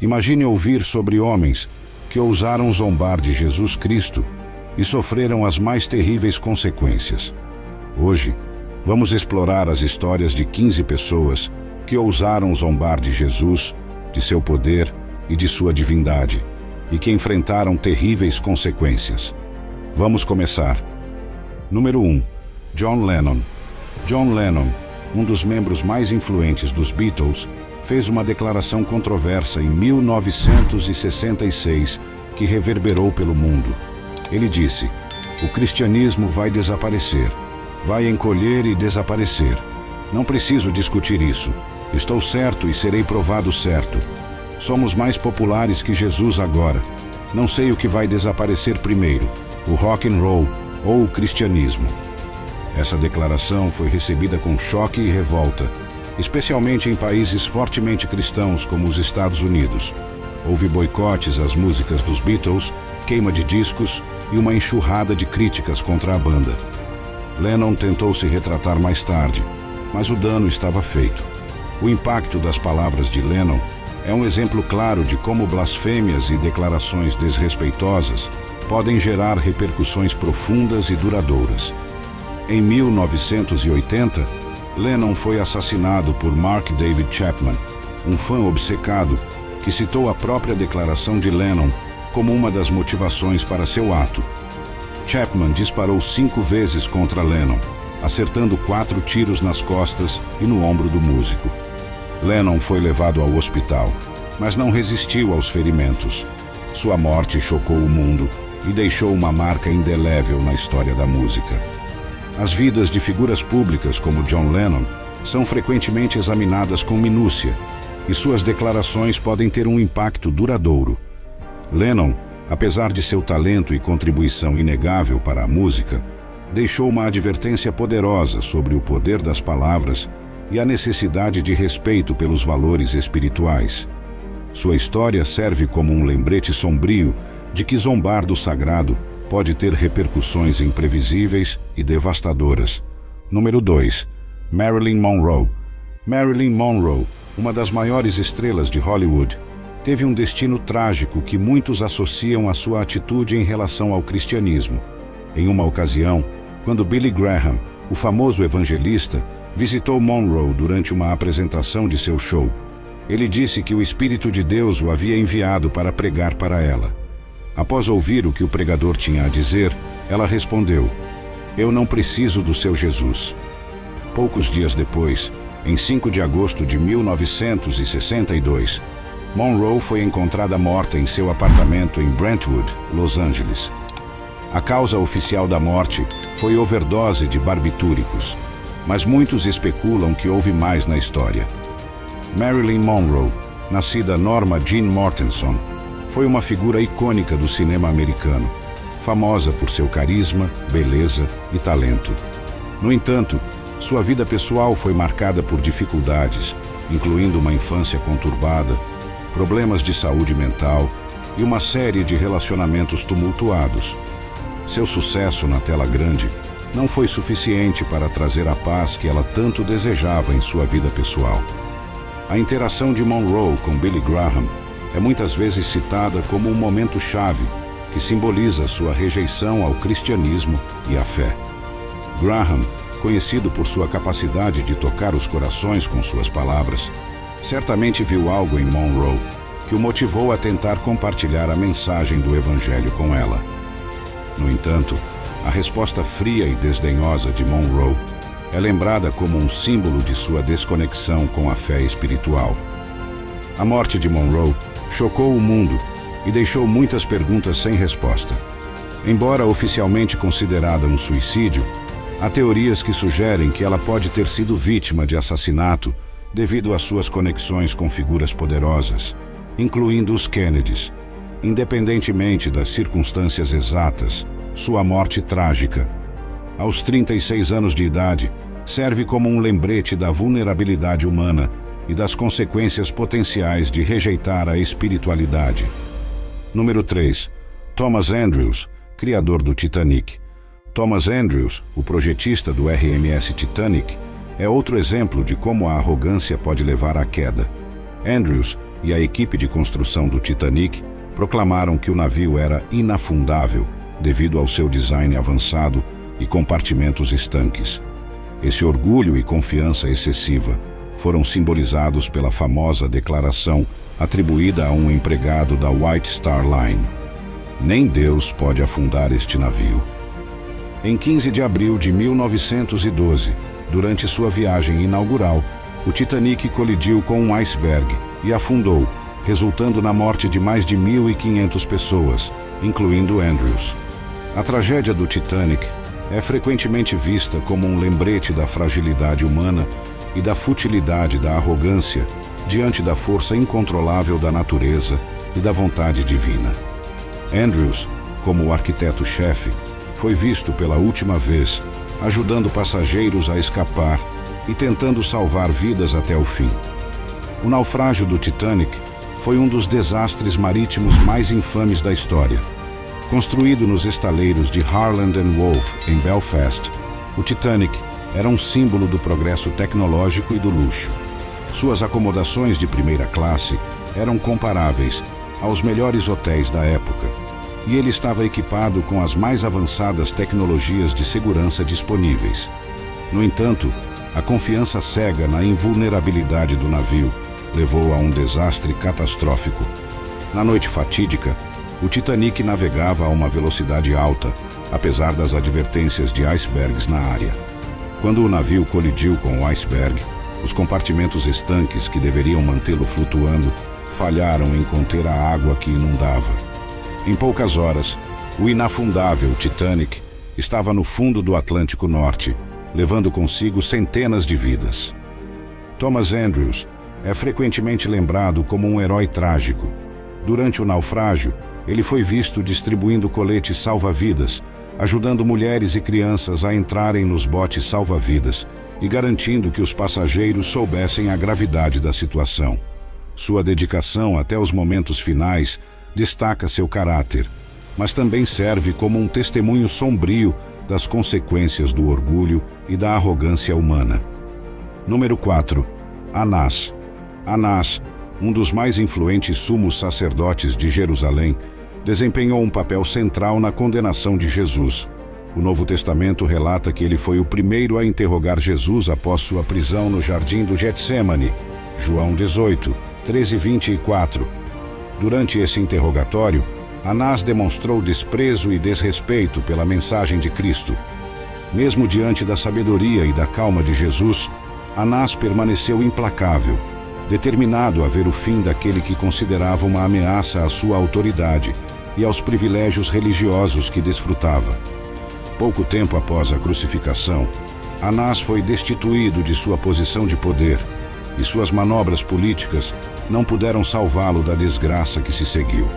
Imagine ouvir sobre homens que ousaram zombar de Jesus Cristo e sofreram as mais terríveis consequências. Hoje, vamos explorar as histórias de 15 pessoas que ousaram zombar de Jesus, de seu poder e de sua divindade, e que enfrentaram terríveis consequências. Vamos começar. Número 1. John Lennon. John Lennon, um dos membros mais influentes dos Beatles, fez uma declaração controversa em 1966 que reverberou pelo mundo. Ele disse: "O cristianismo vai desaparecer, vai encolher e desaparecer. Não preciso discutir isso. Estou certo e serei provado certo. Somos mais populares que Jesus agora. Não sei o que vai desaparecer primeiro, o rock and roll ou o cristianismo." Essa declaração foi recebida com choque e revolta, especialmente em países fortemente cristãos como os Estados Unidos. Houve boicotes às músicas dos Beatles, queima de discos e uma enxurrada de críticas contra a banda. Lennon tentou se retratar mais tarde, mas o dano estava feito. O impacto das palavras de Lennon é um exemplo claro de como blasfêmias e declarações desrespeitosas podem gerar repercussões profundas e duradouras. Em 1980, Lennon foi assassinado por Mark David Chapman, um fã obcecado que citou a própria declaração de Lennon como uma das motivações para seu ato. Chapman disparou 5 vezes contra Lennon, acertando 4 tiros nas costas e no ombro do músico. Lennon foi levado ao hospital, mas não resistiu aos ferimentos. Sua morte chocou o mundo e deixou uma marca indelével na história da música. As vidas de figuras públicas como John Lennon são frequentemente examinadas com minúcia, e suas declarações podem ter um impacto duradouro. Lennon, apesar de seu talento e contribuição inegável para a música, deixou uma advertência poderosa sobre o poder das palavras e a necessidade de respeito pelos valores espirituais. Sua história serve como um lembrete sombrio de que zombar do sagrado pode ter repercussões imprevisíveis e devastadoras. Número 2. Marilyn Monroe. Marilyn Monroe, uma das maiores estrelas de Hollywood, teve um destino trágico que muitos associam à sua atitude em relação ao cristianismo. Em uma ocasião, quando Billy Graham, o famoso evangelista, visitou Monroe durante uma apresentação de seu show, ele disse que o Espírito de Deus o havia enviado para pregar para ela. Após ouvir o que o pregador tinha a dizer, ela respondeu: "Eu não preciso do seu Jesus." Poucos dias depois, em 5 de agosto de 1962, Monroe foi encontrada morta em seu apartamento em Brentwood, Los Angeles. A causa oficial da morte foi overdose de barbitúricos, mas muitos especulam que houve mais na história. Marilyn Monroe, nascida Norma Jean Mortenson, foi uma figura icônica do cinema americano, famosa por seu carisma, beleza e talento. No entanto, sua vida pessoal foi marcada por dificuldades, incluindo uma infância conturbada, problemas de saúde mental e uma série de relacionamentos tumultuados. Seu sucesso na tela grande não foi suficiente para trazer a paz que ela tanto desejava em sua vida pessoal. A interação de Monroe com Billy Graham é muitas vezes citada como um momento-chave que simboliza sua rejeição ao cristianismo e à fé. Graham, conhecido por sua capacidade de tocar os corações com suas palavras, certamente viu algo em Monroe que o motivou a tentar compartilhar a mensagem do Evangelho com ela. No entanto, a resposta fria e desdenhosa de Monroe é lembrada como um símbolo de sua desconexão com a fé espiritual. A morte de Monroe chocou o mundo e deixou muitas perguntas sem resposta. Embora oficialmente considerada um suicídio, há teorias que sugerem que ela pode ter sido vítima de assassinato devido às suas conexões com figuras poderosas, incluindo os Kennedys. Independentemente das circunstâncias exatas, sua morte trágica, aos 36 anos de idade, serve como um lembrete da vulnerabilidade humana e das consequências potenciais de rejeitar a espiritualidade. Número 3. Thomas Andrews, criador do Titanic. Thomas Andrews, o projetista do RMS Titanic, é outro exemplo de como a arrogância pode levar à queda. Andrews e a equipe de construção do Titanic proclamaram que o navio era inafundável devido ao seu design avançado e compartimentos estanques. Esse orgulho e confiança excessiva foram simbolizados pela famosa declaração atribuída a um empregado da White Star Line: "Nem Deus pode afundar este navio." Em 15 de abril de 1912, durante sua viagem inaugural, o Titanic colidiu com um iceberg e afundou, resultando na morte de mais de 1.500 pessoas, incluindo Andrews. A tragédia do Titanic é frequentemente vista como um lembrete da fragilidade humana e da futilidade da arrogância diante da força incontrolável da natureza e da vontade divina. Andrews, como o arquiteto-chefe, foi visto pela última vez ajudando passageiros a escapar e tentando salvar vidas até o fim. O naufrágio do Titanic foi um dos desastres marítimos mais infames da história. Construído nos estaleiros de Harland & Wolff, em Belfast, o Titanic era um símbolo do progresso tecnológico e do luxo. Suas acomodações de primeira classe eram comparáveis aos melhores hotéis da época, e ele estava equipado com as mais avançadas tecnologias de segurança disponíveis. No entanto, a confiança cega na invulnerabilidade do navio levou a um desastre catastrófico. Na noite fatídica, o Titanic navegava a uma velocidade alta, apesar das advertências de icebergs na área. Quando o navio colidiu com o iceberg, os compartimentos estanques que deveriam mantê-lo flutuando falharam em conter a água que inundava. Em poucas horas, o inafundável Titanic estava no fundo do Atlântico Norte, levando consigo centenas de vidas. Thomas Andrews é frequentemente lembrado como um herói trágico. Durante o naufrágio, ele foi visto distribuindo coletes salva-vidas, ajudando mulheres e crianças a entrarem nos botes salva-vidas e garantindo que os passageiros soubessem a gravidade da situação. Sua dedicação até os momentos finais destaca seu caráter, mas também serve como um testemunho sombrio das consequências do orgulho e da arrogância humana. Número 4. Anás. Anás, um dos mais influentes sumos sacerdotes de Jerusalém, desempenhou um papel central na condenação de Jesus. O Novo Testamento relata que ele foi o primeiro a interrogar Jesus após sua prisão no jardim do Getsêmani, João 18, 13 e 24. Durante esse interrogatório, Anás demonstrou desprezo e desrespeito pela mensagem de Cristo. Mesmo diante da sabedoria e da calma de Jesus, Anás permaneceu implacável, determinado a ver o fim daquele que considerava uma ameaça à sua autoridade e aos privilégios religiosos que desfrutava. Pouco tempo após a crucificação, Anás foi destituído de sua posição de poder, e suas manobras políticas não puderam salvá-lo da desgraça que se seguiu.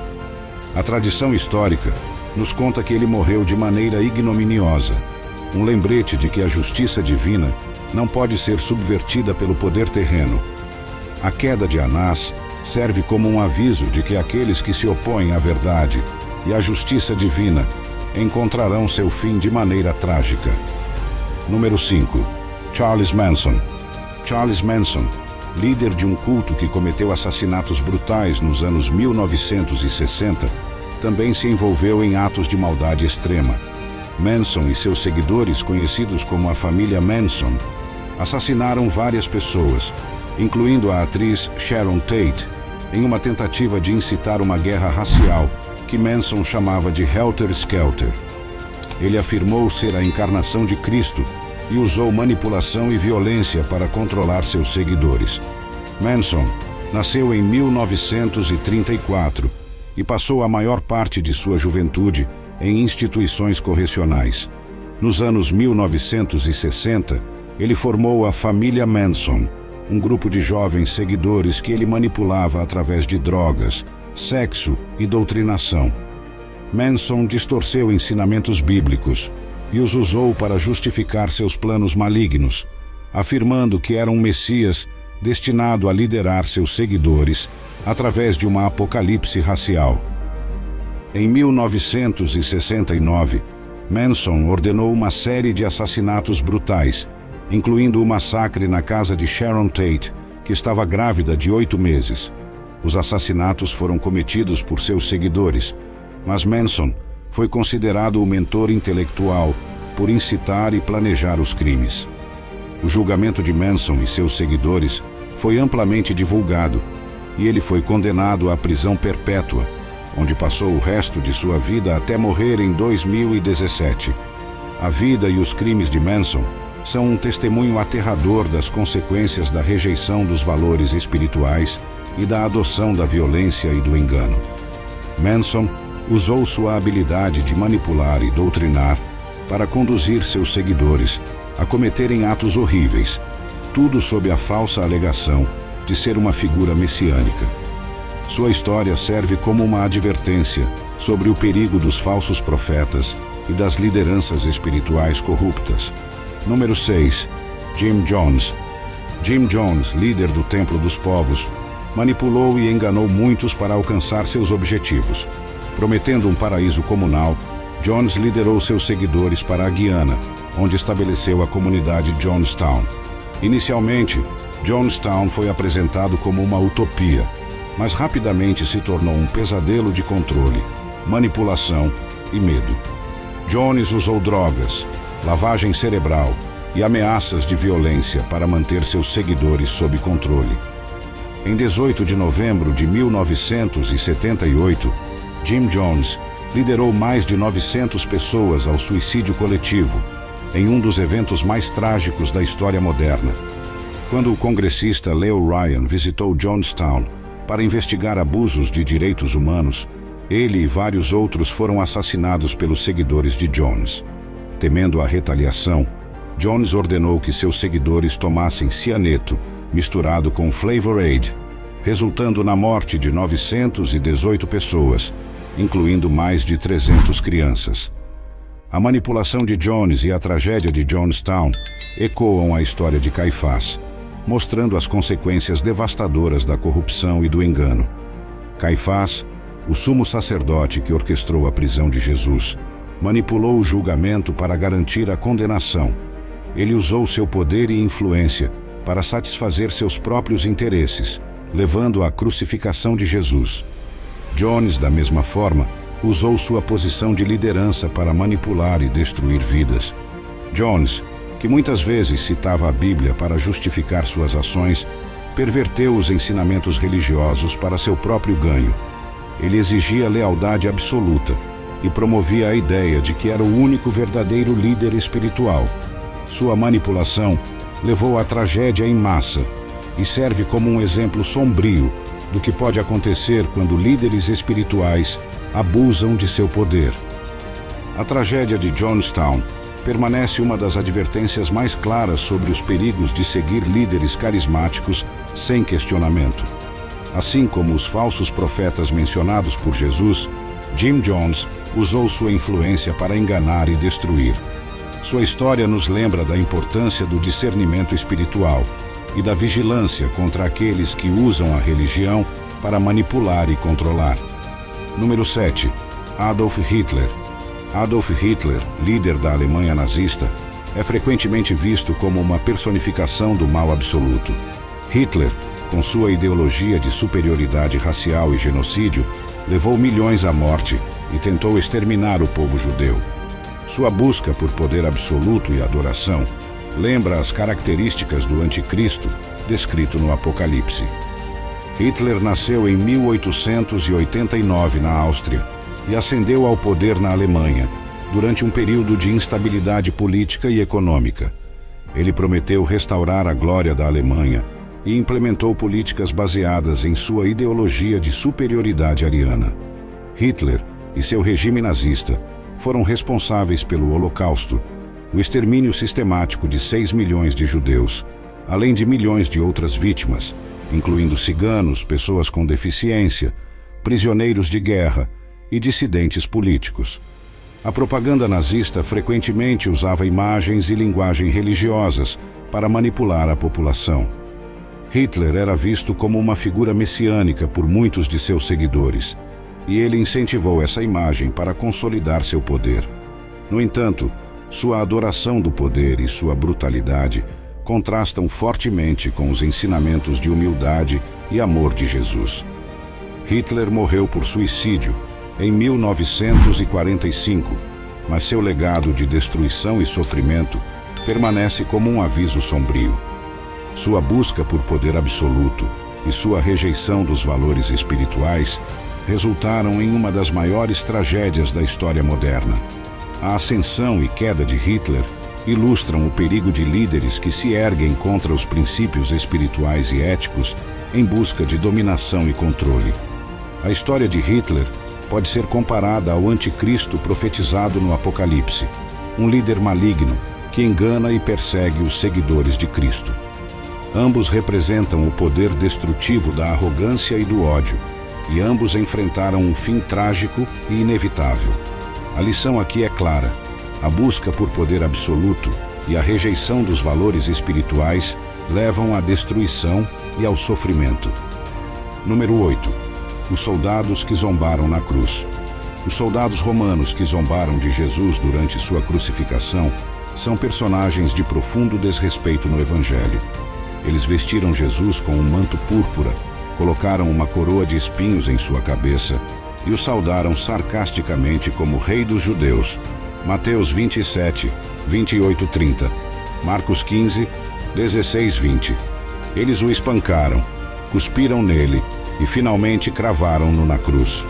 A tradição histórica nos conta que ele morreu de maneira ignominiosa, um lembrete de que a justiça divina não pode ser subvertida pelo poder terreno. A queda de Anás serve como um aviso de que aqueles que se opõem à verdade e à justiça divina encontrarão seu fim de maneira trágica. Número 5. Charles Manson. Charles Manson, líder de um culto que cometeu assassinatos brutais nos anos 1960, também se envolveu em atos de maldade extrema. Manson e seus seguidores, conhecidos como a família Manson, assassinaram várias pessoas, incluindo a atriz Sharon Tate, em uma tentativa de incitar uma guerra racial que Manson chamava de Helter Skelter. Ele afirmou ser a encarnação de Cristo e usou manipulação e violência para controlar seus seguidores. Manson nasceu em 1934 e passou a maior parte de sua juventude em instituições correcionais. Nos anos 1960, ele formou a família Manson, um grupo de jovens seguidores que ele manipulava através de drogas, sexo e doutrinação. Manson distorceu ensinamentos bíblicos e os usou para justificar seus planos malignos, afirmando que era um Messias destinado a liderar seus seguidores através de uma apocalipse racial. Em 1969, Manson ordenou uma série de assassinatos brutais, incluindo o massacre na casa de Sharon Tate, que estava grávida de 8 meses. Os assassinatos foram cometidos por seus seguidores, mas Manson foi considerado o mentor intelectual por incitar e planejar os crimes. O julgamento de Manson e seus seguidores foi amplamente divulgado e ele foi condenado à prisão perpétua, onde passou o resto de sua vida até morrer em 2017. A vida e os crimes de Manson são um testemunho aterrador das consequências da rejeição dos valores espirituais e da adoção da violência e do engano. Manson usou sua habilidade de manipular e doutrinar para conduzir seus seguidores a cometerem atos horríveis, tudo sob a falsa alegação de ser uma figura messiânica. Sua história serve como uma advertência sobre o perigo dos falsos profetas e das lideranças espirituais corruptas. Número 6. Jim Jones. Jim Jones, líder do Templo dos Povos, manipulou e enganou muitos para alcançar seus objetivos. Prometendo um paraíso comunal, Jones liderou seus seguidores para a Guiana, onde estabeleceu a comunidade Jonestown. Inicialmente, Jonestown foi apresentado como uma utopia, mas rapidamente se tornou um pesadelo de controle, manipulação e medo. Jones usou drogas, lavagem cerebral e ameaças de violência para manter seus seguidores sob controle. Em 18 de novembro de 1978, Jim Jones liderou mais de 900 pessoas ao suicídio coletivo, em um dos eventos mais trágicos da história moderna. Quando o congressista Leo Ryan visitou Jonestown para investigar abusos de direitos humanos, ele e vários outros foram assassinados pelos seguidores de Jones. Temendo a retaliação, Jones ordenou que seus seguidores tomassem cianeto misturado com Flavor Aid, resultando na morte de 918 pessoas, incluindo mais de 300 crianças. A manipulação de Jones e a tragédia de Jonestown ecoam a história de Caifás, mostrando as consequências devastadoras da corrupção e do engano. Caifás, o sumo sacerdote que orquestrou a prisão de Jesus, manipulou o julgamento para garantir a condenação. Ele usou seu poder e influência para satisfazer seus próprios interesses, levando à crucificação de Jesus. Jones, da mesma forma, usou sua posição de liderança para manipular e destruir vidas. Jones, que muitas vezes citava a Bíblia para justificar suas ações, perverteu os ensinamentos religiosos para seu próprio ganho. Ele exigia lealdade absoluta e promovia a ideia de que era o único verdadeiro líder espiritual. Sua manipulação levou à tragédia em massa e serve como um exemplo sombrio do que pode acontecer quando líderes espirituais abusam de seu poder. A tragédia de Jonestown permanece uma das advertências mais claras sobre os perigos de seguir líderes carismáticos sem questionamento. Assim como os falsos profetas mencionados por Jesus, Jim Jones usou sua influência para enganar e destruir. Sua história nos lembra da importância do discernimento espiritual e da vigilância contra aqueles que usam a religião para manipular e controlar. Número 7. Adolf Hitler. Adolf Hitler, líder da Alemanha nazista, é frequentemente visto como uma personificação do mal absoluto. Hitler, com sua ideologia de superioridade racial e genocídio, levou milhões à morte e tentou exterminar o povo judeu. Sua busca por poder absoluto e adoração lembra as características do anticristo descrito no Apocalipse. Hitler nasceu em 1889 na Áustria e ascendeu ao poder na Alemanha durante um período de instabilidade política e econômica. Ele prometeu restaurar a glória da Alemanha e implementou políticas baseadas em sua ideologia de superioridade ariana. Hitler e seu regime nazista foram responsáveis pelo Holocausto, o extermínio sistemático de 6 milhões de judeus, além de milhões de outras vítimas, incluindo ciganos, pessoas com deficiência, prisioneiros de guerra e dissidentes políticos. A propaganda nazista frequentemente usava imagens e linguagem religiosas para manipular a população. Hitler era visto como uma figura messiânica por muitos de seus seguidores, e ele incentivou essa imagem para consolidar seu poder. No entanto, sua adoração do poder e sua brutalidade contrastam fortemente com os ensinamentos de humildade e amor de Jesus. Hitler morreu por suicídio em 1945, mas seu legado de destruição e sofrimento permanece como um aviso sombrio. Sua busca por poder absoluto e sua rejeição dos valores espirituais resultaram em uma das maiores tragédias da história moderna. A ascensão e queda de Hitler ilustram o perigo de líderes que se erguem contra os princípios espirituais e éticos em busca de dominação e controle. A história de Hitler pode ser comparada ao anticristo profetizado no Apocalipse, um líder maligno que engana e persegue os seguidores de Cristo. Ambos representam o poder destrutivo da arrogância e do ódio, e ambos enfrentaram um fim trágico e inevitável. A lição aqui é clara: a busca por poder absoluto e a rejeição dos valores espirituais levam à destruição e ao sofrimento. Número 8. Os soldados que zombaram na cruz. Os soldados romanos que zombaram de Jesus durante sua crucificação são personagens de profundo desrespeito no Evangelho. Eles vestiram Jesus com um manto púrpura, colocaram uma coroa de espinhos em sua cabeça e o saudaram sarcasticamente como Rei dos Judeus. Mateus 27, 28-30, Marcos 15, 16-20. Eles o espancaram, cuspiram nele e finalmente cravaram-no na cruz.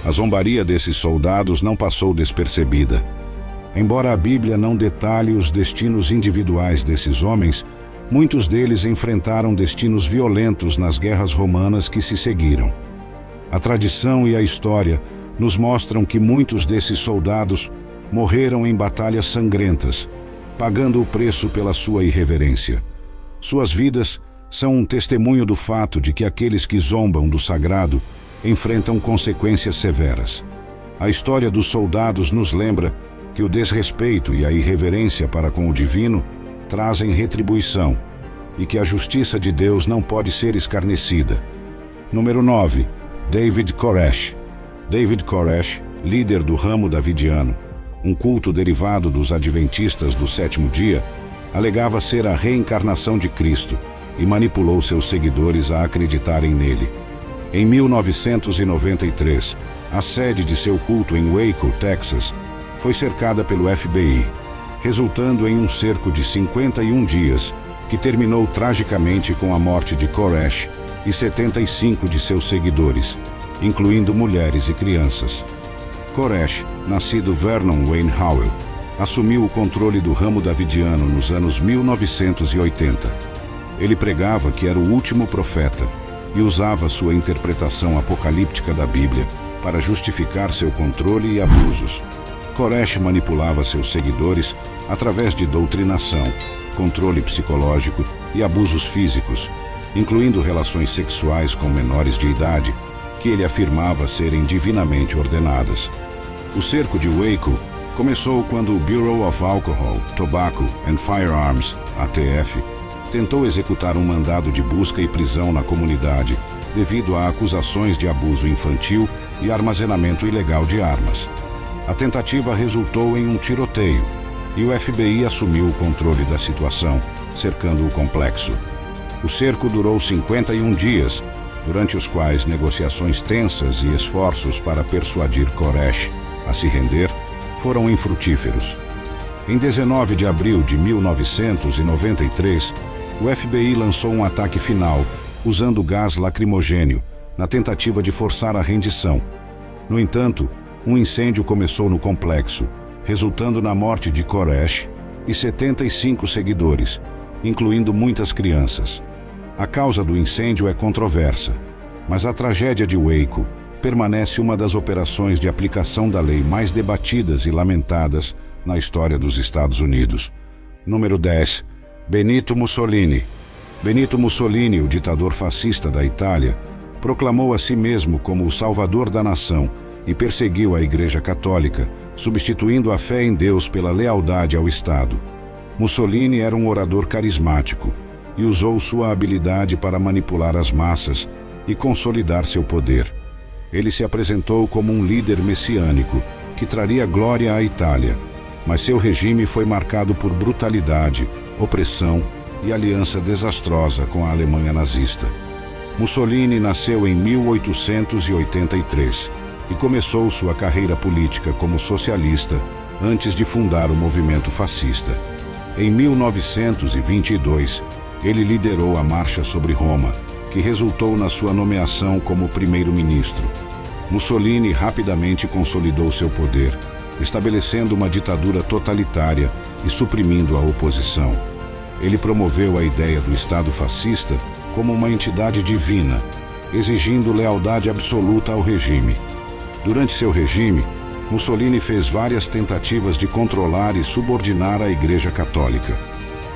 A zombaria desses soldados não passou despercebida. Embora a Bíblia não detalhe os destinos individuais desses homens, muitos deles enfrentaram destinos violentos nas guerras romanas que se seguiram. A tradição e a história nos mostram que muitos desses soldados morreram em batalhas sangrentas, pagando o preço pela sua irreverência. Suas vidas são um testemunho do fato de que aqueles que zombam do sagrado enfrentam consequências severas. A história dos soldados nos lembra que o desrespeito e a irreverência para com o divino trazem retribuição e que a justiça de Deus não pode ser escarnecida. Número 9. David Koresh. David Koresh, líder do ramo davidiano, um culto derivado dos adventistas do sétimo dia, alegava ser a reencarnação de Cristo e manipulou seus seguidores a acreditarem nele. Em 1993, a sede de seu culto em Waco, Texas, foi cercada pelo FBI, resultando em um cerco de 51 dias, que terminou tragicamente com a morte de Koresh e 75 de seus seguidores, incluindo mulheres e crianças. Koresh, nascido Vernon Wayne Howell, assumiu o controle do ramo davidiano nos anos 1980. Ele pregava que era o último profeta e usava sua interpretação apocalíptica da Bíblia para justificar seu controle e abusos. Koresh manipulava seus seguidores através de doutrinação, controle psicológico e abusos físicos, incluindo relações sexuais com menores de idade, que ele afirmava serem divinamente ordenadas. O cerco de Waco começou quando o Bureau of Alcohol, Tobacco and Firearms, ATF, tentou executar um mandado de busca e prisão na comunidade devido a acusações de abuso infantil e armazenamento ilegal de armas. A tentativa resultou em um tiroteio e o FBI assumiu o controle da situação, cercando o complexo. O cerco durou 51 dias, durante os quais negociações tensas e esforços para persuadir Koresh a se render foram infrutíferos. Em 19 de abril de 1993, o FBI lançou um ataque final, usando gás lacrimogênio, na tentativa de forçar a rendição. No entanto, um incêndio começou no complexo, resultando na morte de Koresh e 75 seguidores, incluindo muitas crianças. A causa do incêndio é controversa, mas a tragédia de Waco permanece uma das operações de aplicação da lei mais debatidas e lamentadas na história dos Estados Unidos. Número 10. Benito Mussolini. Benito Mussolini, o ditador fascista da Itália, proclamou a si mesmo como o salvador da nação e perseguiu a Igreja Católica, substituindo a fé em Deus pela lealdade ao Estado. Mussolini era um orador carismático e usou sua habilidade para manipular as massas e consolidar seu poder. Ele se apresentou como um líder messiânico que traria glória à Itália, mas seu regime foi marcado por brutalidade, opressão e aliança desastrosa com a Alemanha nazista. Mussolini nasceu em 1883 e começou sua carreira política como socialista antes de fundar o movimento fascista. Em 1922, ele liderou a Marcha sobre Roma, que resultou na sua nomeação como primeiro-ministro. Mussolini rapidamente consolidou seu poder, estabelecendo uma ditadura totalitária e suprimindo a oposição. Ele promoveu a ideia do Estado fascista como uma entidade divina, exigindo lealdade absoluta ao regime. Durante seu regime, Mussolini fez várias tentativas de controlar e subordinar a Igreja Católica.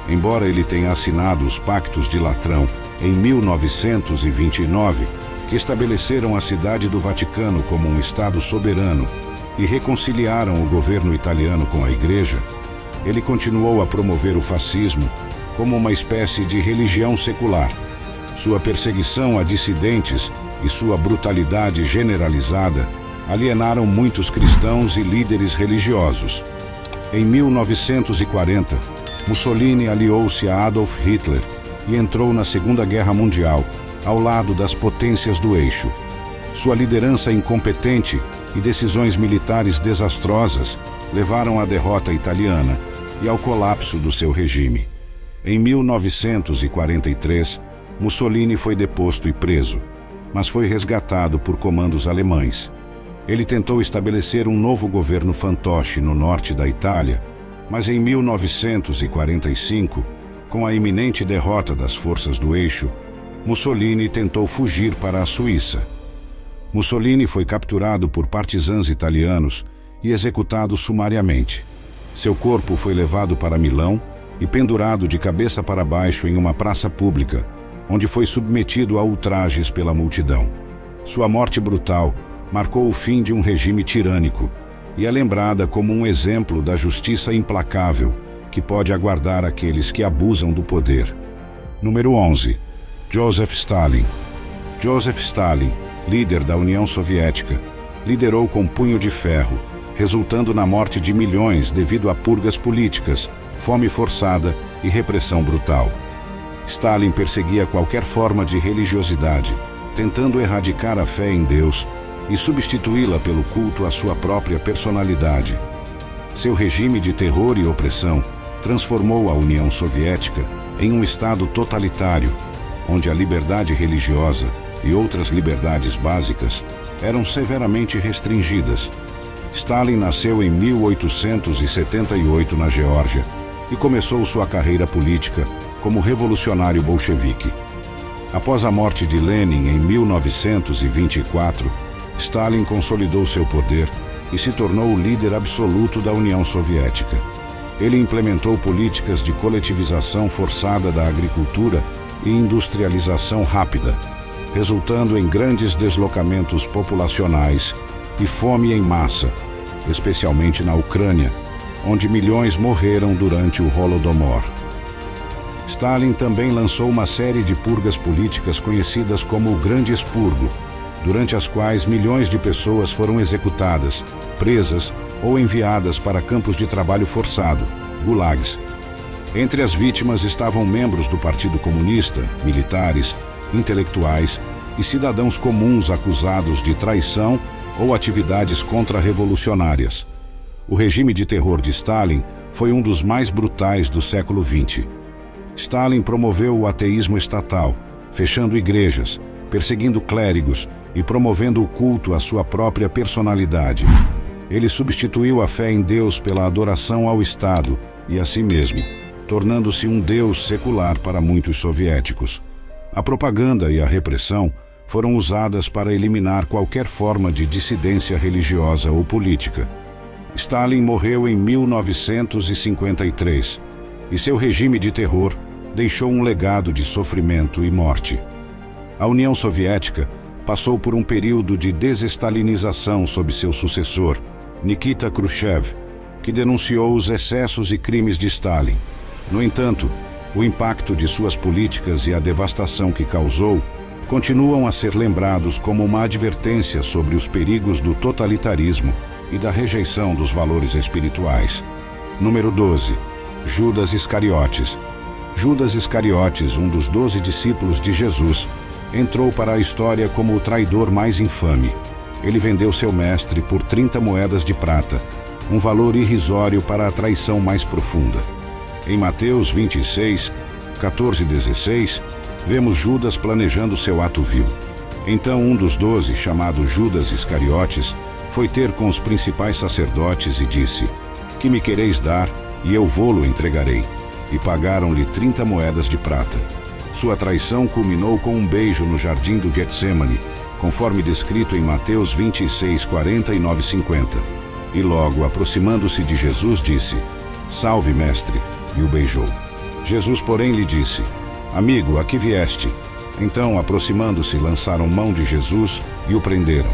Embora ele tenha assinado os Pactos de Latrão em 1929, que estabeleceram a cidade do Vaticano como um Estado soberano e reconciliaram o governo italiano com a Igreja, ele continuou a promover o fascismo como uma espécie de religião secular. Sua perseguição a dissidentes e sua brutalidade generalizada alienaram muitos cristãos e líderes religiosos. Em 1940, Mussolini aliou-se a Adolf Hitler e entrou na Segunda Guerra Mundial, ao lado das potências do eixo. Sua liderança incompetente e decisões militares desastrosas levaram à derrota italiana e ao colapso do seu regime. Em 1943, Mussolini foi deposto e preso, mas foi resgatado por comandos alemães. Ele tentou estabelecer um novo governo fantoche no norte da Itália, mas em 1945, com a iminente derrota das forças do eixo, Mussolini tentou fugir para a Suíça. Mussolini foi capturado por partisãos italianos e executado sumariamente. Seu corpo foi levado para Milão e pendurado de cabeça para baixo em uma praça pública, onde foi submetido a ultrajes pela multidão. Sua morte brutal marcou o fim de um regime tirânico e é lembrada como um exemplo da justiça implacável que pode aguardar aqueles que abusam do poder. Número 11. Joseph Stalin. Joseph Stalin, líder da União Soviética, liderou com punho de ferro, resultando na morte de milhões devido a purgas políticas, fome forçada e repressão brutal. Stalin perseguia qualquer forma de religiosidade, tentando erradicar a fé em Deus e substituí-la pelo culto à sua própria personalidade. Seu regime de terror e opressão transformou a União Soviética em um estado totalitário, onde a liberdade religiosa e outras liberdades básicas eram severamente restringidas. Stalin nasceu em 1878 na Geórgia e começou sua carreira política como revolucionário bolchevique. Após a morte de Lenin em 1924, Stalin consolidou seu poder e se tornou o líder absoluto da União Soviética. Ele implementou políticas de coletivização forçada da agricultura e industrialização rápida, resultando em grandes deslocamentos populacionais e fome em massa, especialmente na Ucrânia, onde milhões morreram durante o Holodomor. Stalin também lançou uma série de purgas políticas conhecidas como o Grande Expurgo, durante as quais milhões de pessoas foram executadas, presas ou enviadas para campos de trabalho forçado, gulags. Entre as vítimas estavam membros do Partido Comunista, militares, intelectuais e cidadãos comuns acusados de traição ou atividades contra-revolucionárias. O regime de terror de Stalin foi um dos mais brutais do século XX. Stalin promoveu o ateísmo estatal, fechando igrejas, perseguindo clérigos e promovendo o culto à sua própria personalidade. Ele substituiu a fé em Deus pela adoração ao Estado e a si mesmo, tornando-se um Deus secular para muitos soviéticos. A propaganda e a repressão foram usadas para eliminar qualquer forma de dissidência religiosa ou política. Stalin morreu em 1953 e seu regime de terror deixou um legado de sofrimento e morte. A União Soviética passou por um período de desestalinização sob seu sucessor, Nikita Khrushchev, que denunciou os excessos e crimes de Stalin. No entanto, o impacto de suas políticas e a devastação que causou continuam a ser lembrados como uma advertência sobre os perigos do totalitarismo e da rejeição dos valores espirituais. Número 12. Judas Iscariotes. Judas Iscariotes, um dos 12 discípulos de Jesus, entrou para a história como o traidor mais infame. Ele vendeu seu mestre por 30 moedas de prata, um valor irrisório para a traição mais profunda. Em Mateus 26, 14 e 16, vemos Judas planejando seu ato vil. Então um dos 12, chamado Judas Iscariotes, foi ter com os principais sacerdotes e disse: "Que me quereis dar, e eu vô-lo entregarei." E pagaram-lhe 30 moedas de prata. Sua traição culminou com um beijo no jardim do Getsêmani, conforme descrito em Mateus 26, 49 e 50. E logo, aproximando-se de Jesus, disse: "Salve, mestre", e o beijou. Jesus, porém, lhe disse: "Amigo, a que vieste?" Então, aproximando-se, lançaram mão de Jesus e o prenderam.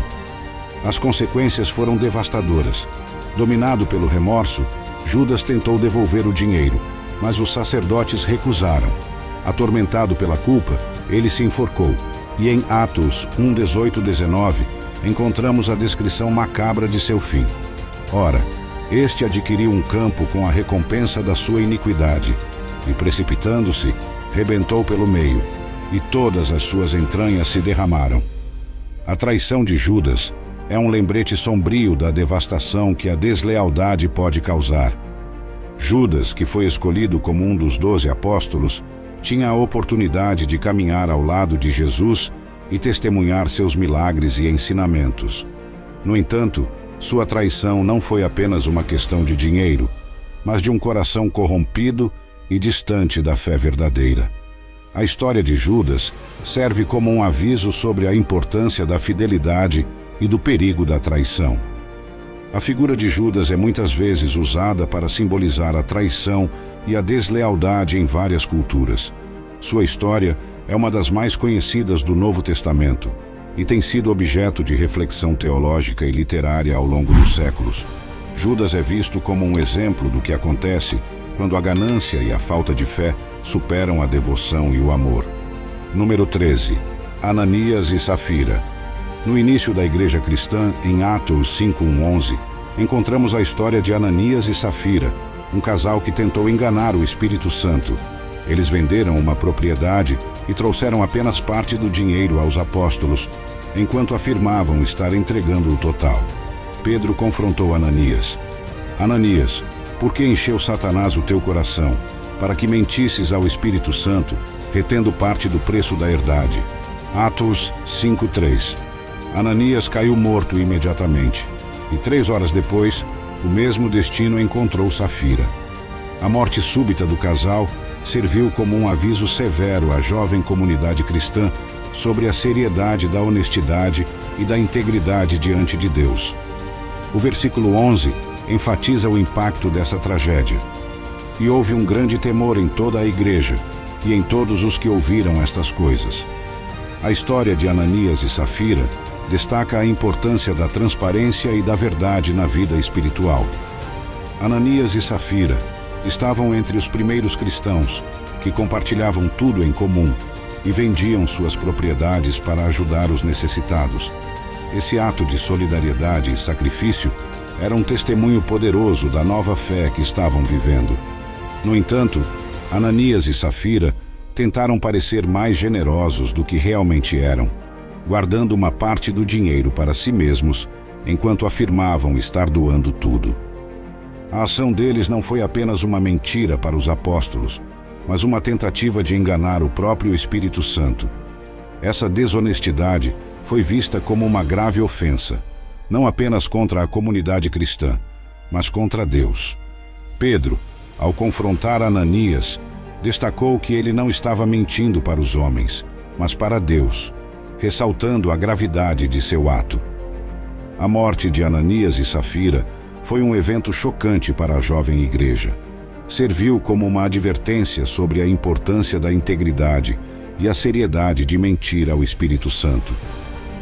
As consequências foram devastadoras. Dominado pelo remorso, Judas tentou devolver o dinheiro, mas os sacerdotes recusaram. Atormentado pela culpa, ele se enforcou, e em Atos 1, 18 e 19, encontramos a descrição macabra de seu fim. Ora, este adquiriu um campo com a recompensa da sua iniquidade, e precipitando-se, rebentou pelo meio, e todas as suas entranhas se derramaram. A traição de Judas é um lembrete sombrio da devastação que a deslealdade pode causar. Judas, que foi escolhido como um dos 12 apóstolos, tinha a oportunidade de caminhar ao lado de Jesus e testemunhar seus milagres e ensinamentos. No entanto, sua traição não foi apenas uma questão de dinheiro, mas de um coração corrompido e distante da fé verdadeira. A história de Judas serve como um aviso sobre a importância da fidelidade e do perigo da traição. A figura de Judas é muitas vezes usada para simbolizar a traição e a deslealdade em várias culturas. Sua história é uma das mais conhecidas do Novo Testamento e tem sido objeto de reflexão teológica e literária ao longo dos séculos. Judas é visto como um exemplo do que acontece quando a ganância e a falta de fé superam a devoção e o amor. Número 13. Ananias e Safira. No início da Igreja Cristã, em Atos 5:11, encontramos a história de Ananias e Safira, um casal que tentou enganar o Espírito Santo. Eles venderam uma propriedade e trouxeram apenas parte do dinheiro aos apóstolos, enquanto afirmavam estar entregando o total. Pedro confrontou Ananias. "Ananias, por que encheu Satanás o teu coração, para que mentisses ao Espírito Santo, retendo parte do preço da herdade?" Atos 5:3. Ananias caiu morto imediatamente, e 3 horas depois, o mesmo destino encontrou Safira. A morte súbita do casal serviu como um aviso severo à jovem comunidade cristã sobre a seriedade da honestidade e da integridade diante de Deus. O versículo 11 enfatiza o impacto dessa tragédia. "E houve um grande temor em toda a igreja e em todos os que ouviram estas coisas." A história de Ananias e Safira destaca a importância da transparência e da verdade na vida espiritual. Ananias e Safira estavam entre os primeiros cristãos que compartilhavam tudo em comum e vendiam suas propriedades para ajudar os necessitados. Esse ato de solidariedade e sacrifício era um testemunho poderoso da nova fé que estavam vivendo. No entanto, Ananias e Safira tentaram parecer mais generosos do que realmente eram, guardando uma parte do dinheiro para si mesmos, enquanto afirmavam estar doando tudo. A ação deles não foi apenas uma mentira para os apóstolos, mas uma tentativa de enganar o próprio Espírito Santo. Essa desonestidade foi vista como uma grave ofensa, não apenas contra a comunidade cristã, mas contra Deus. Pedro, ao confrontar Ananias, destacou que ele não estava mentindo para os homens, mas para Deus, ressaltando a gravidade de seu ato. A morte de Ananias e Safira foi um evento chocante para a jovem igreja. Serviu como uma advertência sobre a importância da integridade e a seriedade de mentir ao Espírito Santo.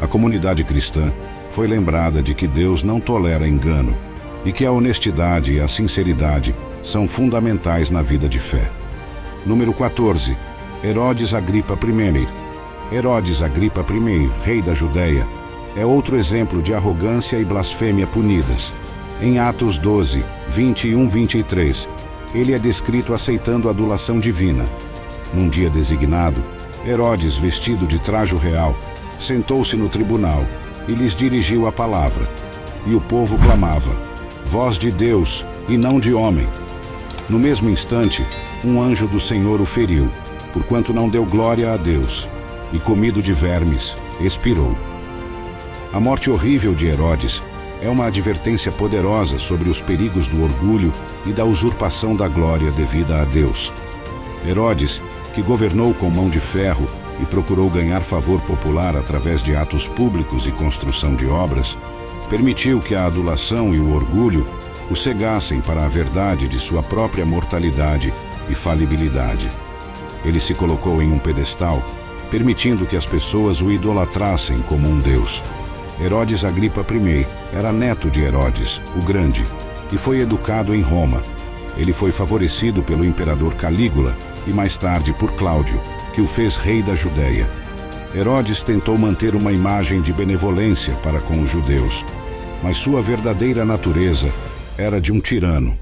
A comunidade cristã foi lembrada de que Deus não tolera engano e que a honestidade e a sinceridade são fundamentais na vida de fé. Número 14. Herodes Agripa I. Herodes Agripa I, rei da Judéia, é outro exemplo de arrogância e blasfêmia punidas. Em Atos 12, 21-23, ele é descrito aceitando a adulação divina. Num dia designado, Herodes, vestido de trajo real, sentou-se no tribunal e lhes dirigiu a palavra. E o povo clamava: voz de Deus e não de homem. No mesmo instante, um anjo do Senhor o feriu, porquanto não deu glória a Deus, e comido de vermes, expirou. A morte horrível de Herodes é uma advertência poderosa sobre os perigos do orgulho e da usurpação da glória devida a Deus. Herodes, que governou com mão de ferro e procurou ganhar favor popular através de atos públicos e construção de obras, permitiu que a adulação e o orgulho o cegassem para a verdade de sua própria mortalidade e falibilidade. Ele se colocou em um pedestal, permitindo que as pessoas o idolatrassem como um deus. Herodes Agripa I era neto de Herodes, o Grande, e foi educado em Roma. Ele foi favorecido pelo imperador Calígula e mais tarde por Cláudio, que o fez rei da Judéia. Herodes tentou manter uma imagem de benevolência para com os judeus, mas sua verdadeira natureza era de um tirano.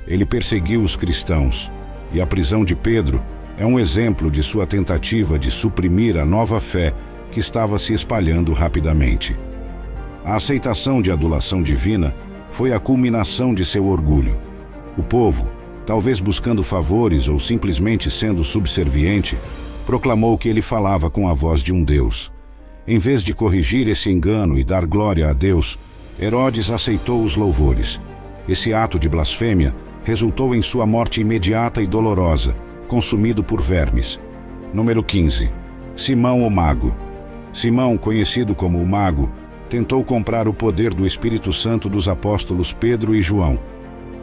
Ele perseguiu os cristãos, e a prisão de Pedro é um exemplo de sua tentativa de suprimir a nova fé que estava se espalhando rapidamente. A aceitação de adulação divina foi a culminação de seu orgulho. O povo, talvez buscando favores ou simplesmente sendo subserviente, proclamou que ele falava com a voz de um deus. Em vez de corrigir esse engano e dar glória a Deus, Herodes aceitou os louvores. Esse ato de blasfêmia resultou em sua morte imediata e dolorosa, consumido por vermes. Número 15. Simão o Mago. Simão, conhecido como o Mago, tentou comprar o poder do Espírito Santo dos apóstolos Pedro e João.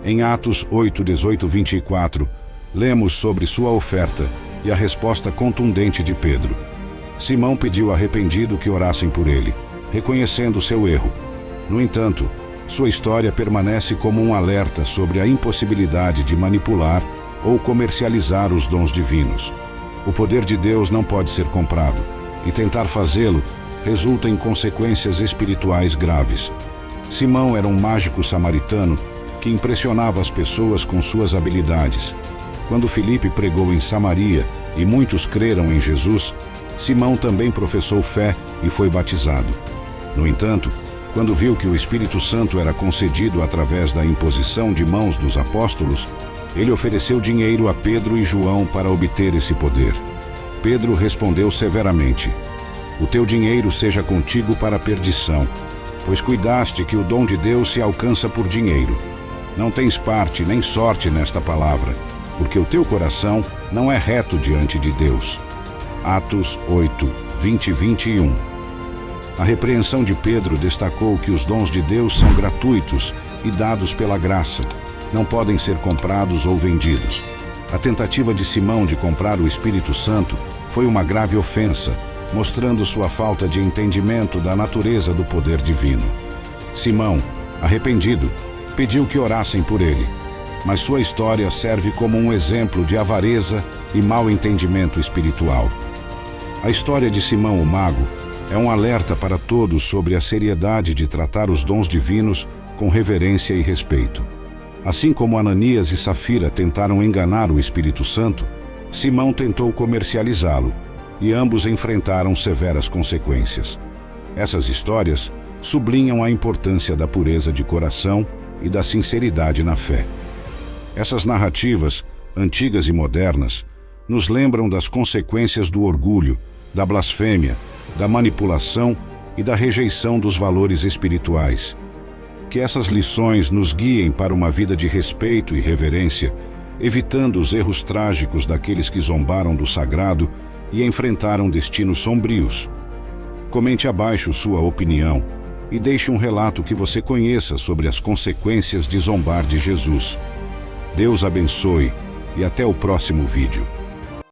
Em Atos 8, 18, 24, lemos sobre sua oferta e a resposta contundente de Pedro. Simão pediu arrependido que orassem por ele, reconhecendo seu erro. No entanto, sua história permanece como um alerta sobre a impossibilidade de manipular ou comercializar os dons divinos. O poder de Deus não pode ser comprado, e tentar fazê-lo resulta em consequências espirituais graves. Simão era um mágico samaritano que impressionava as pessoas com suas habilidades. Quando Filipe pregou em Samaria e muitos creram em Jesus, Simão também professou fé e foi batizado. No entanto, quando viu que o Espírito Santo era concedido através da imposição de mãos dos apóstolos, ele ofereceu dinheiro a Pedro e João para obter esse poder. Pedro respondeu severamente: o teu dinheiro seja contigo para a perdição, pois cuidaste que o dom de Deus se alcança por dinheiro. Não tens parte nem sorte nesta palavra, porque o teu coração não é reto diante de Deus. Atos 8, 20 e 21. A repreensão de Pedro destacou que os dons de Deus são gratuitos e dados pela graça. Não podem ser comprados ou vendidos. A tentativa de Simão de comprar o Espírito Santo foi uma grave ofensa, mostrando sua falta de entendimento da natureza do poder divino. Simão, arrependido, pediu que orassem por ele, mas sua história serve como um exemplo de avareza e mau entendimento espiritual. A história de Simão o Mago é um alerta para todos sobre a seriedade de tratar os dons divinos com reverência e respeito. Assim como Ananias e Safira tentaram enganar o Espírito Santo, Simão tentou comercializá-lo, e ambos enfrentaram severas consequências. Essas histórias sublinham a importância da pureza de coração e da sinceridade na fé. Essas narrativas, antigas e modernas, nos lembram das consequências do orgulho, da blasfêmia, da manipulação e da rejeição dos valores espirituais. Que essas lições nos guiem para uma vida de respeito e reverência, evitando os erros trágicos daqueles que zombaram do sagrado e enfrentaram destinos sombrios. Comente abaixo sua opinião e deixe um relato que você conheça sobre as consequências de zombar de Jesus. Deus abençoe e até o próximo vídeo.